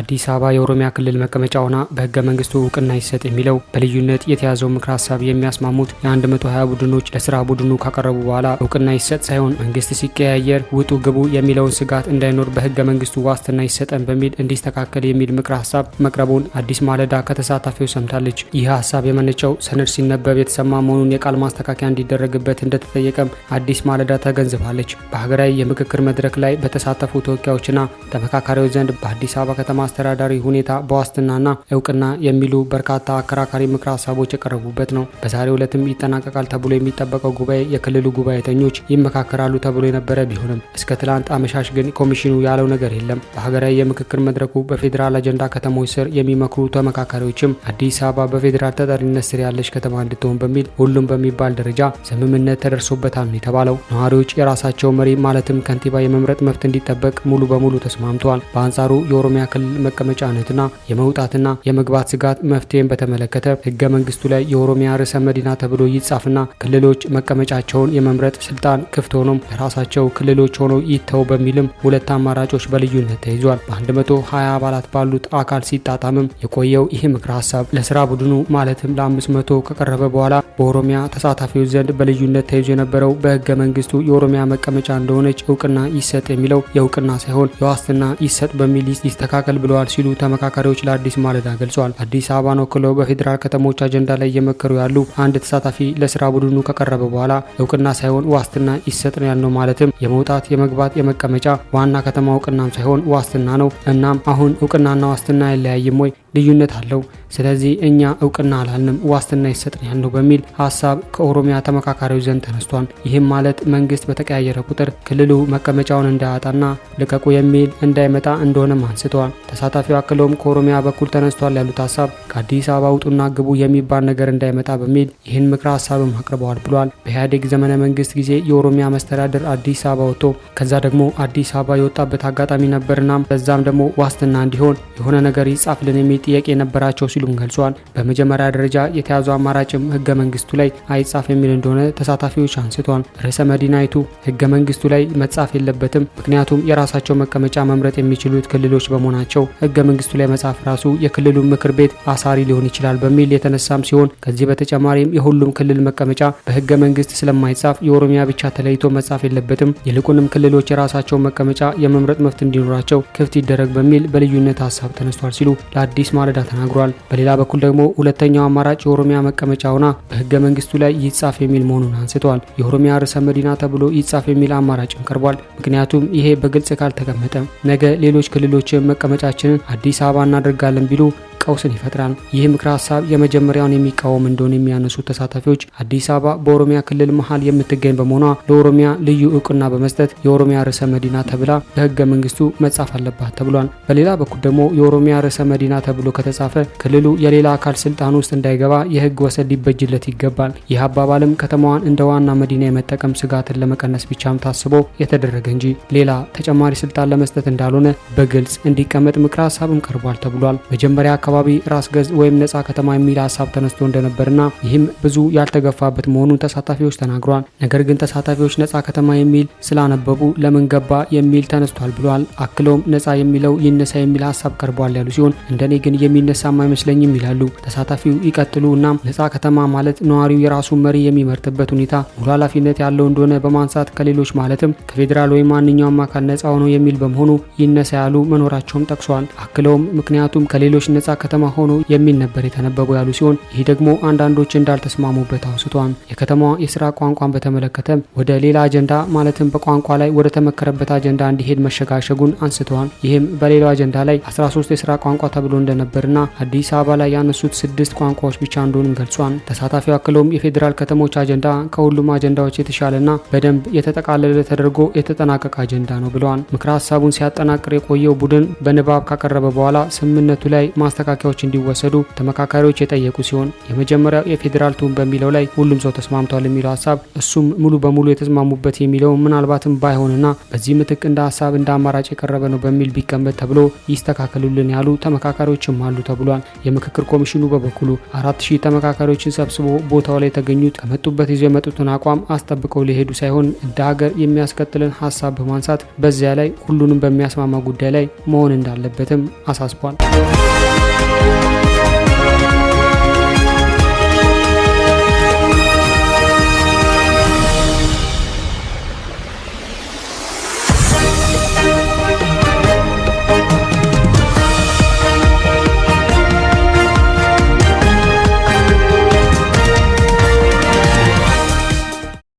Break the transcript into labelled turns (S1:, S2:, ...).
S1: አዲስ አበባ የኦሮሚያ ክልል መቀመጫ ሆና በህገ መንግስቱ እውቅና ይሰጥ የሚለው በልዩነት የተያዘው ምክር ሀሳብ የሚያስማሙት የ120 ቡድኖች ለስራ ቡድኑ ካቀረቡ በኋላ እውቅና ይሰጥ ሳይሆን መንግስት ሲቀያየር ውጡ ግቡ የሚለውን ስጋት እንዳይኖር በህገ መንግስቱ ዋስትና ይሰጠን በሚል እንዲስተካከል የሚል ምክር ሀሳብ መቅረቡን አዲስ ማለዳ ከተሳታፊው ሰምታለች። ይህ ሀሳብ የመነጨው ሰነድ ሲነበብ የተሰማ መሆኑን የቃል ማስተካከያ እንዲደረግበት እንደተጠየቀም አዲስ ማለዳ ተገንዝባለች። በሀገራዊ የምክክር መድረክ ላይ በተሳተፉ ተወካዮችና ተመካካሪዎች ዘንድ በአዲስ አበባ ከተማ አስተዳዳሪ ሁኔታ በዋስትናና እውቅና የሚሉ በርካታ አከራካሪ ምክር ሀሳቦች የቀረቡበት ነው። በዛሬው ዕለትም ይጠናቀቃል ተብሎ የሚጠበቀው ጉባኤ የክልሉ ጉባኤተኞች ይመካከራሉ ተብሎ የነበረ ቢሆንም እስከ ትላንት አመሻሽ ግን ኮሚሽኑ ያለው ነገር የለም። በሀገራዊ የምክክር መድረኩ በፌዴራል አጀንዳ ከተሞች ስር የሚመክሩ ተመካካሪዎችም አዲስ አበባ በፌዴራል ተጠሪነት ስር ያለች ከተማ እንድትሆን በሚል ሁሉም በሚባል ደረጃ ስምምነት ተደርሶበታል ነው የተባለው። ነዋሪዎች የራሳቸው መሪ ማለትም ከንቲባ የመምረጥ መብት እንዲጠበቅ ሙሉ በሙሉ ተስማምተዋል። በአንጻሩ የኦሮሚያ ክልል መቀመጫነትና የመውጣትና የመግባት ስጋት መፍትሄን በተመለከተ ህገ መንግስቱ ላይ የኦሮሚያ ርዕሰ መዲና ተብሎ ይጻፍና ክልሎች መቀመጫቸውን የመምረጥ ስልጣን ክፍት ሆኖም ለራሳቸው ክልሎች ሆነው ይተው በሚልም ሁለት አማራጮች በልዩነት ተይዟል። በ120 አባላት ባሉት አካል ሲጣጣምም የቆየው ይህ ምክር ሀሳብ ለስራ ቡድኑ ማለትም ለ500 ከቀረበ በኋላ በኦሮሚያ ተሳታፊዎች ዘንድ በልዩነት ተይዞ የነበረው በህገ መንግስቱ የኦሮሚያ መቀመጫ እንደሆነች እውቅና ይሰጥ የሚለው የእውቅና ሳይሆን የዋስትና ይሰጥ በሚል ይስተካከል ብለዋል ሲሉ ተመካካሪዎች ለአዲስ ማለዳ ገልጸዋል። አዲስ አበባን ወክለው በፌዴራል ከተሞች አጀንዳ ላይ እየመከሩ ያሉ አንድ ተሳታፊ ለስራ ቡድኑ ከቀረበ በኋላ እውቅና ሳይሆን ዋስትና ይሰጥ ነው ያልነው፣ ማለትም የመውጣት የመግባት የመቀመጫ ዋና ከተማ እውቅናም ሳይሆን ዋስትና ነው። እናም አሁን እውቅናና ዋስትና አይለያይም ወይ? ልዩነት አለው። ስለዚህ እኛ እውቅና አላልንም ዋስትና ይሰጥ ነው ያልነው በሚል ሀሳብ ከኦሮሚያ ተመካካሪዎች ዘንድ ተነስቷል። ይህም ማለት መንግስት በተቀያየረ ቁጥር ክልሉ መቀመጫውን እንዳያጣና ልቀቁ የሚል እንዳይመጣ እንደሆነም አንስተዋል። ተሳታፊው አክለውም ከኦሮሚያ በኩል ተነስቷል ያሉት ሀሳብ ከአዲስ አበባ ውጡና ግቡ የሚባል ነገር እንዳይመጣ በሚል ይህን ምክረ ሀሳብም አቅርበዋል ብሏል። በኢህአዴግ ዘመነ መንግስት ጊዜ የኦሮሚያ መስተዳደር አዲስ አበባ ወጥቶ ከዛ ደግሞ አዲስ አበባ የወጣበት አጋጣሚ ነበርና በዛም ደግሞ ዋስትና እንዲሆን የሆነ ነገር ይጻፍልን የሚል ጥያቄ የነበራቸው ሲሉም ገልጸዋል። በመጀመሪያ ደረጃ የተያዘው አማራጭም ህገ መንግስቱ ላይ አይጻፍ የሚል እንደሆነ ተሳታፊዎች አንስተዋል። ርዕሰ መዲናይቱ ህገ መንግስቱ ላይ መጻፍ የለበትም፣ ምክንያቱም የራሳቸው መቀመጫ መምረጥ የሚችሉት ክልሎች በመሆናቸው ህገ መንግስቱ ላይ መጻፍ ራሱ የክልሉ ምክር ቤት አሳሪ ሊሆን ይችላል በሚል የተነሳም ሲሆን ከዚህ በተጨማሪም የሁሉም ክልል መቀመጫ በህገ መንግስት ስለማይጻፍ የኦሮሚያ ብቻ ተለይቶ መጻፍ የለበትም፣ ይልቁንም ክልሎች የራሳቸው መቀመጫ የመምረጥ መብት እንዲኖራቸው ክፍት ይደረግ በሚል በልዩነት ሀሳብ ተነስቷል ሲሉ ለአዲስ ማለዳ ተናግሯል። በሌላ በኩል ደግሞ ሁለተኛው አማራጭ የኦሮሚያ መቀመጫ ሆና በህገ መንግስቱ ላይ ይጻፍ የሚል መሆኑን አንስተዋል። የኦሮሚያ ርዕሰ መዲና ተብሎ ይጻፍ የሚል አማራጭም ቀርቧል። ምክንያቱም ይሄ በግልጽ ካልተቀመጠ ነገ ሌሎች ክልሎች መቀመጫችንን አዲስ አበባ እናደርጋለን ቢሉ ቀውስን ይፈጥራል። ይህ ምክረ ሀሳብ የመጀመሪያውን የሚቃወም እንደሆነ የሚያነሱ ተሳታፊዎች አዲስ አበባ በኦሮሚያ ክልል መሀል የምትገኝ በመሆኗ ለኦሮሚያ ልዩ እውቅና በመስጠት የኦሮሚያ ርዕሰ መዲና ተብላ በህገ መንግስቱ መጻፍ አለባት ተብሏል። በሌላ በኩል ደግሞ የኦሮሚያ ርዕሰ መዲና ተብሎ ከተጻፈ ክልሉ የሌላ አካል ስልጣን ውስጥ እንዳይገባ የህግ ወሰን ሊበጅለት ይገባል። ይህ አባባልም ከተማዋን እንደ ዋና መዲና የመጠቀም ስጋትን ለመቀነስ ብቻም ታስቦ የተደረገ እንጂ ሌላ ተጨማሪ ስልጣን ለመስጠት እንዳልሆነ በግልጽ እንዲቀመጥ ምክረ ሀሳብም ቀርቧል ተብሏል። መጀመሪያ አካባቢ ራስ ገዝ ወይም ነጻ ከተማ የሚል ሀሳብ ተነስቶ እንደነበርና ይህም ብዙ ያልተገፋበት መሆኑን ተሳታፊዎች ተናግረዋል። ነገር ግን ተሳታፊዎች ነጻ ከተማ የሚል ስላነበቡ ለምን ገባ የሚል ተነስቷል ብለዋል። አክለውም ነጻ የሚለው ይነሳ የሚል ሀሳብ ቀርቧል ያሉ ሲሆን እንደኔ ግን የሚነሳም አይመስለኝም ይላሉ። ተሳታፊው ይቀጥሉ እና ነጻ ከተማ ማለት ነዋሪው የራሱ መሪ የሚመርጥበት ሁኔታ ሙሉ ኃላፊነት ያለው እንደሆነ በማንሳት ከሌሎች ማለትም ከፌዴራል ወይም ማንኛውም አካል ነጻ ሆኖ የሚል በመሆኑ ይነሳ ያሉ መኖራቸውም ጠቅሷል። አክለውም ምክንያቱም ከሌሎች ነጻ ከተማ ሆኖ የሚል ነበር የተነበበው ያሉ ሲሆን ይህ ደግሞ አንዳንዶች እንዳልተስማሙበት አውስቷል። የከተማዋ የስራ ቋንቋን በተመለከተ ወደ ሌላ አጀንዳ ማለትም በቋንቋ ላይ ወደ ተመከረበት አጀንዳ እንዲሄድ መሸጋሸጉን አንስተዋል። ይህም በሌላው አጀንዳ ላይ 13 የስራ ቋንቋ ተብሎ እንደነበርና አዲስ አበባ ላይ ያነሱት 6 ቋንቋዎች ብቻ እንደሆኑም ገልጿል። ተሳታፊው አክለውም የፌዴራል ከተሞች አጀንዳ ከሁሉም አጀንዳዎች የተሻለና በደንብ የተጠቃለለ ተደርጎ የተጠናቀቀ አጀንዳ ነው ብለዋል። ምክረ ሀሳቡን ሲያጠናቅር የቆየው ቡድን በንባብ ካቀረበ በኋላ ስምምነቱ ላይ ማስተካከል ማስተካከያዎች እንዲወሰዱ ተመካካሪዎች የጠየቁ ሲሆን የመጀመሪያው የፌዴራል ቱን በሚለው ላይ ሁሉም ሰው ተስማምቷል የሚለው ሀሳብ እሱም ሙሉ በሙሉ የተስማሙበት የሚለው ምናልባትም ባይሆንና በዚህ ምትክ እንደ ሀሳብ እንደ አማራጭ የቀረበ ነው በሚል ቢቀመጥ ተብሎ ይስተካከሉልን ያሉ ተመካካሪዎችም አሉ ተብሏል። የምክክር ኮሚሽኑ በበኩሉ 4000 ተመካካሪዎችን ሰብስቦ ቦታው ላይ የተገኙት ከመጡበት ይዘው የመጡትን አቋም አስጠብቀው ሊሄዱ ሳይሆን እንደ ሀገር የሚያስከትልን ሀሳብ በማንሳት በዚያ ላይ ሁሉንም በሚያስማማ ጉዳይ ላይ መሆን እንዳለበትም አሳስቧል።